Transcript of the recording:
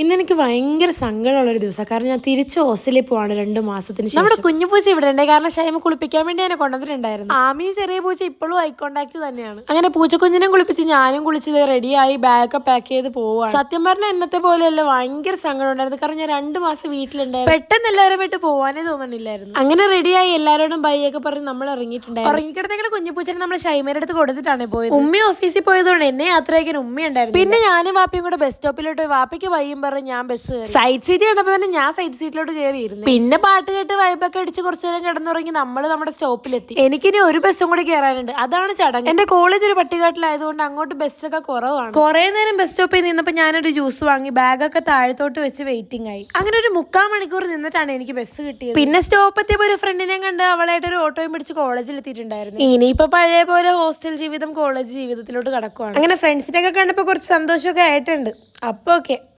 ഇന്ന് എനിക്ക് ഭയങ്കര സങ്കടമുള്ളൊരു ദിവസം. കാരണം ഞാൻ തിരിച്ച് ഹോസ്റ്റലിൽ പോവാണ് 2 മാസത്തിന് ശേഷം. നമ്മുടെ കുഞ്ഞു പൂച്ച ഇവിടെ ഉണ്ട്. കാരണം ഷൈമ കുളിപ്പിക്കാൻ വേണ്ടി എന്നെ കൊണ്ടുവന്നിട്ടുണ്ടായിരുന്നു. ആമിയും ചെറിയ പൂച്ച ഇപ്പോഴും ഐ കോണ്ടാക്ട് തന്നെയാണ്. അങ്ങനെ പൂച്ചക്കുഞ്ഞിനെ കുളിപ്പിച്ച് ഞാനും കുളിച്ചത് റെഡിയായി ബാഗൊക്കെ പാക്ക് ചെയ്ത് പോവാണ്. സത്യം പറഞ്ഞാൽ എന്നത്തെ പോലെയല്ല, ഭയങ്കര സങ്കടം ഉണ്ടായിരുന്നു. കാരണം ഞാൻ 2 മാസം വീട്ടിലുണ്ടായിരുന്നു. പെട്ടെന്ന് എല്ലാവരും വിട്ട് പോവാനേ തോന്നുന്നില്ലായിരുന്നു. അങ്ങനെ റെഡിയായി എല്ലാവരോടും ബൈയൊക്കെ പറഞ്ഞ് നമ്മൾ ഇറങ്ങിയിട്ടുണ്ടായിരുന്നു. ഇറങ്ങിക്കിടത്തേക്കുള്ള കുഞ്ഞു പൂച്ചനെ നമ്മൾ ഷൈമയുടെ അടുത്ത് കൊടുത്തിട്ടാണ് പോയത്. ഉമ്മി ഓഫീസിൽ പോയതുകൊണ്ട് എന്നെ യാത്രയ്ക്കാൻ ഉമ്മ ഉണ്ടായിരുന്നു. പിന്നെ ഞാനും വാപ്പിയും കൂടെ ബസ് സ്റ്റോപ്പിലോട്ട് വാപ്പിക്ക് വയ്യും പറഞ്ഞ് ഞാൻ ബസ് സൈഡ് സീറ്റ് കണ്ടപ്പോൾ തന്നെ ഞാൻ സൈഡ് സീറ്റിലോട്ട് കയറിയിരുന്നു. പിന്നെ പാട്ട് കേട്ട് വൈബൊക്കെ അടിച്ച് കുറച്ചു നേരം കിടന്നുറങ്ങി നമ്മൾ നമ്മുടെ സ്റ്റോപ്പിലെത്തി. എനിക്കിനി ഒരു ബസ്സും കൂടി കയറാനുണ്ട്, അതാണ് ചടങ്ങ്. എന്റെ കോളേജ് ഒരു പട്ടികാട്ടിലായതുകൊണ്ട് അങ്ങോട്ട് ബസ്സൊക്കെ കുറവാണ്. കുറെ നേരം ബസ് സ്റ്റോപ്പിൽ നിന്നപ്പോൾ ഞാനൊരു ജ്യൂസ് വാങ്ങി ബാഗൊക്കെ താഴത്തോട്ട് വെച്ച് വെയിറ്റിംഗ് ആയി. അങ്ങനെ ഒരു 3/4 മണിക്കൂർ നിന്നിട്ടാണ് എനിക്ക് ബസ് കിട്ടിയത്. പിന്നെ സ്റ്റോപ്പ് എത്തിയപ്പോൾ ഒരു ഫ്രണ്ടിനെ കണ്ട് അവളായിട്ട് ഒരു ഓട്ടോയും പിടിച്ച് കോളേജിൽ എത്തിയിട്ടുണ്ടായിരുന്നു. ഇനിയിപ്പോ പഴയ പോലെ ഹോസ്റ്റൽ ജീവിതം കോളേജ് ജീവിതത്തിലോട്ട് കടക്കുവാണ്. അങ്ങനെ ഫ്രണ്ട്സിനൊക്കെ കണ്ടപ്പോൾ കുറച്ച് സന്തോഷമൊക്കെ ആയിട്ടുണ്ട്. അപ്പൊ ഓക്കെ.